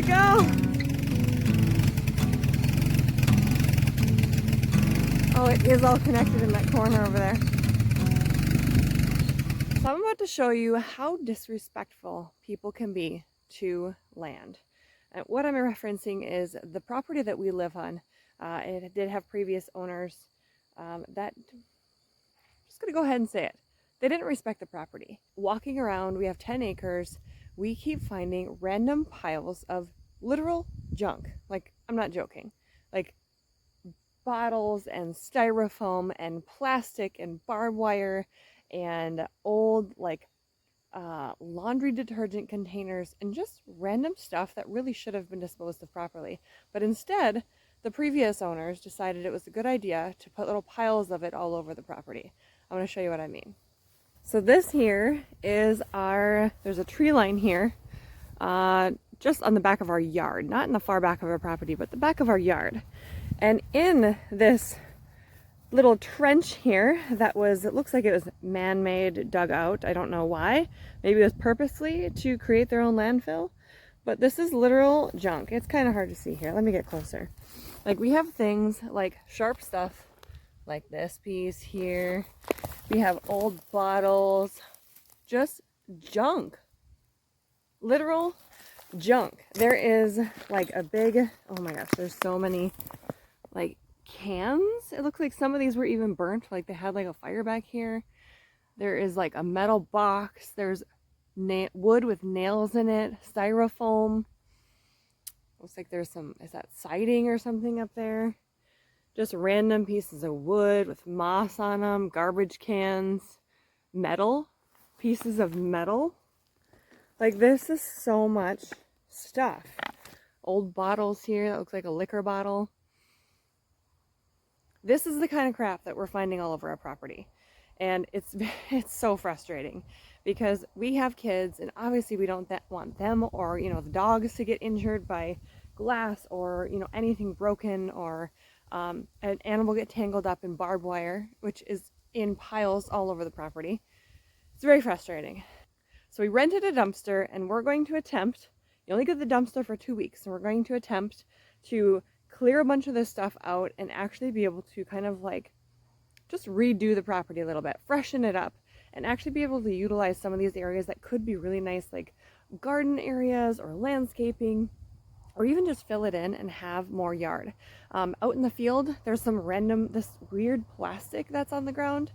go. Oh, it is all connected in that corner over there. So I'm about to show you how disrespectful people can be to land. And what I'm referencing is the property that we live on. It did have previous owners that, just gonna go ahead and say it, they didn't respect the property. Walking around, we have 10 acres. We keep finding random piles of literal junk. Like, I'm not joking. Like bottles and styrofoam and plastic and barbed wire and old laundry detergent containers and just random stuff that really should have been disposed of properly. But instead, the previous owners decided it was a good idea to put little piles of it all over the property. I'm going to show you what I mean. So this here is there's a tree line here, just on the back of our yard, not in the far back of our property, but the back of our yard. And in this little trench here it looks like it was man-made, dug out. I don't know why. Maybe it was purposely to create their own landfill, but this is literal junk. It's kind of hard to see here. Let me get closer. Like, we have things like sharp stuff like this piece here. We have old bottles, just junk, literal junk. There is like a big, oh my gosh, there's so many like cans. It looks like some of these were even burnt, like they had like a fire back here. There is like a metal box. There's wood with nails in it, styrofoam. Looks like there's some, is that siding or something up there? Just random pieces of wood with moss on them, garbage cans, metal, pieces of metal. Like, this is so much stuff. Old bottles here, that looks like a liquor bottle. This is the kind of crap that we're finding all over our property. And it's so frustrating because we have kids, and obviously we don't want them or, the dogs to get injured by glass or, anything broken, or an animal get tangled up in barbed wire, which is in piles all over the property. It's very frustrating. So we rented a dumpster, and we're going to attempt, you only get the dumpster for 2 weeks, and we're going to attempt to clear a bunch of this stuff out and actually be able to kind of like just redo the property a little bit, freshen it up, and actually be able to utilize some of these areas that could be really nice, like garden areas or landscaping, or even just fill it in and have more yard. Out in the field, there's this weird plastic that's on the ground.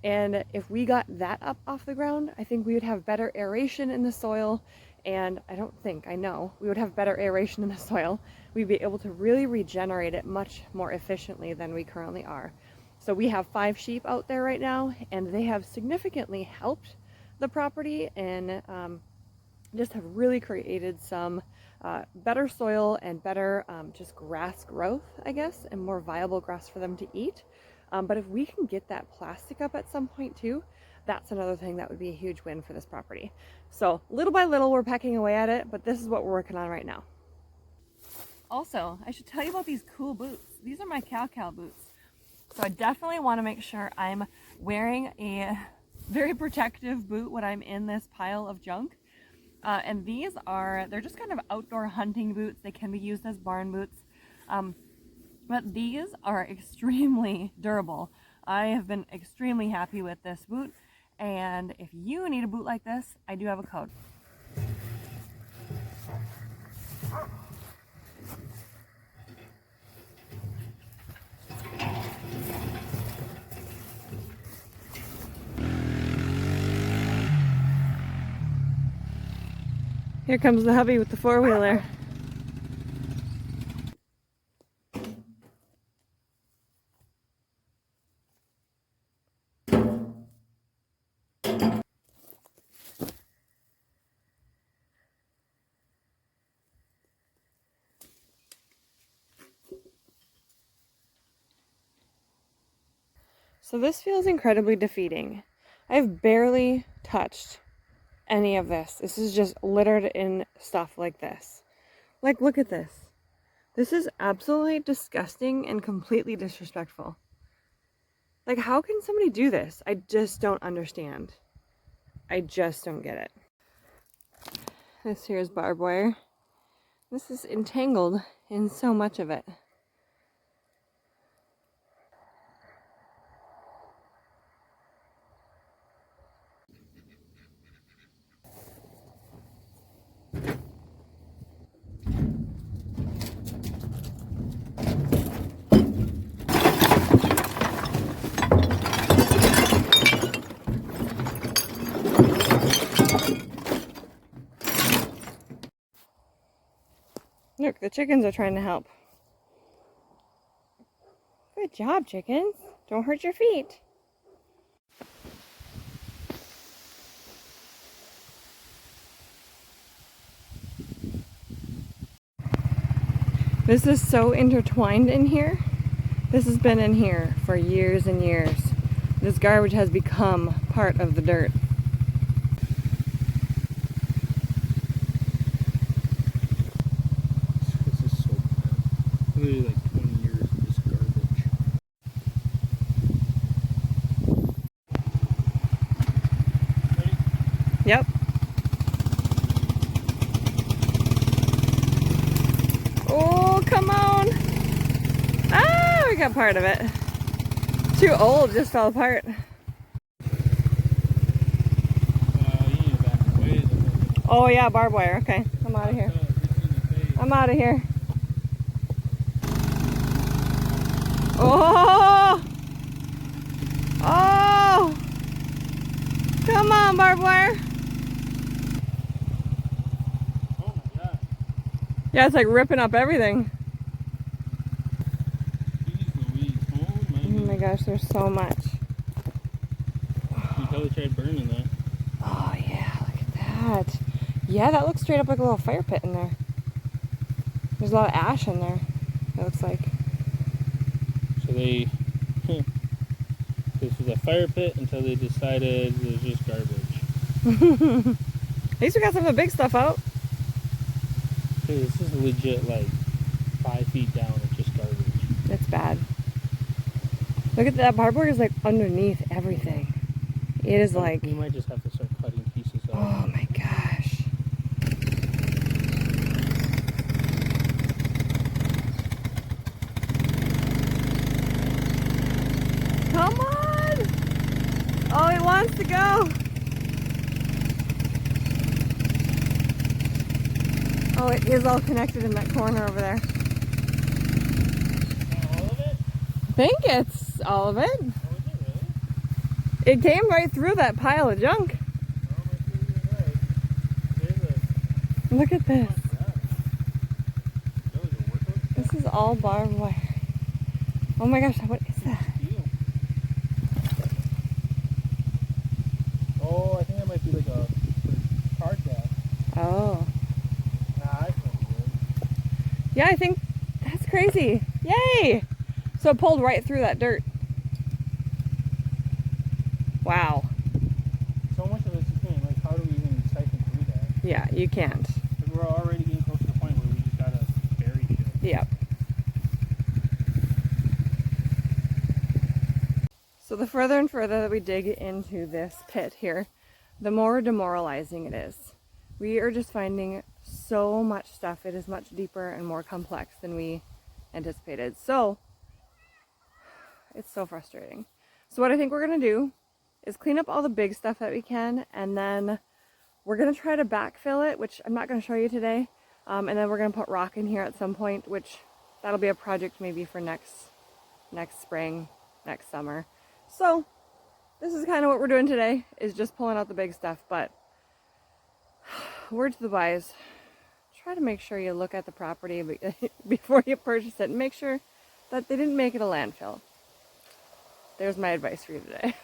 And if we got that up off the ground, I think we would have better aeration in the soil. And I know we would have better aeration in the soil. We'd be able to really regenerate it much more efficiently than we currently are. So we have 5 sheep out there right now, and they have significantly helped the property and just have really created some better soil and better just grass growth, I guess, and more viable grass for them to eat. But if we can get that plastic up at some point too, that's another thing that would be a huge win for this property. So little by little, we're pecking away at it, but this is what we're working on right now. Also, I should tell you about these cool boots. These are my Cal boots. So I definitely want to make sure I'm wearing a very protective boot when I'm in this pile of junk. And they're just kind of outdoor hunting boots. They can be used as barn boots. But these are extremely durable. I have been extremely happy with this boot. And if you need a boot like this, I do have a code. Here comes the hubby with the 4-wheeler. So this feels incredibly defeating. I've barely touched any of this. This is just littered in stuff like this. Like, look at this. This is absolutely disgusting and completely disrespectful. Like, how can somebody do this? I just don't understand. I just don't get it. This here is barbed wire. This is entangled in so much of it. Look, the chickens are trying to help. Good job, chickens. Don't hurt your feet. This is so intertwined in here. This has been in here for years and years. This garbage has become part of the dirt. This is so bad. Literally like 20 years of this garbage. Ready? Yep. Oh, come on. Ah, we got part of it. Too old, just fell apart. You need to back away though. Oh yeah, barbed wire. Okay, I'm out of here. I'm out of here. Oh! Oh! Come on, barbed wire. Oh my god. Yeah, it's like ripping up everything. Jeez Louise. Oh my gosh, there's so much. You probably tried burning that. Oh yeah, look at that. Yeah, that looks straight up like a little fire pit in there. There's a lot of ash in there, it looks like. So they... This was a fire pit until they decided it was just garbage. At least we got some of the big stuff out. Dude, this is legit like 5 feet down of just garbage. It's bad. Look at that, barbed wire is like underneath everything. It is like... We might just have to start cutting pieces out. Oh my gosh. Come on! Oh, it wants to go. Oh, it is all connected in that corner over there. All of it? I think it's all of it. Oh, is it really? It came right through that pile of junk. Oh, my God, you're right. There's a... Look at this. That was a workhorse? This is all barbed wire. Oh my gosh, what is that? Steel. Oh, I think that might be like a car gas. Oh. Nah, that's not good. Yeah, I think that's crazy. Yay! So it pulled right through that dirt. Wow. So much of it's just being like, how do we even siphon through that? Yeah, you can't. Because we're already getting close to the point where we just gotta bury shit. Yep. So the further and further that we dig into this pit here, the more demoralizing it is. We are just finding so much stuff. It is much deeper and more complex than we anticipated. So it's so frustrating. So what I think we're gonna do is clean up all the big stuff that we can, and then we're gonna try to backfill it, which I'm not gonna show you today. And then we're gonna put rock in here at some point, which that'll be a project maybe for next spring, next summer. So this is kind of what we're doing today, is just pulling out the big stuff. But word to the wise, try to make sure you look at the property before you purchase it and make sure that they didn't make it a landfill. There's my advice for you today.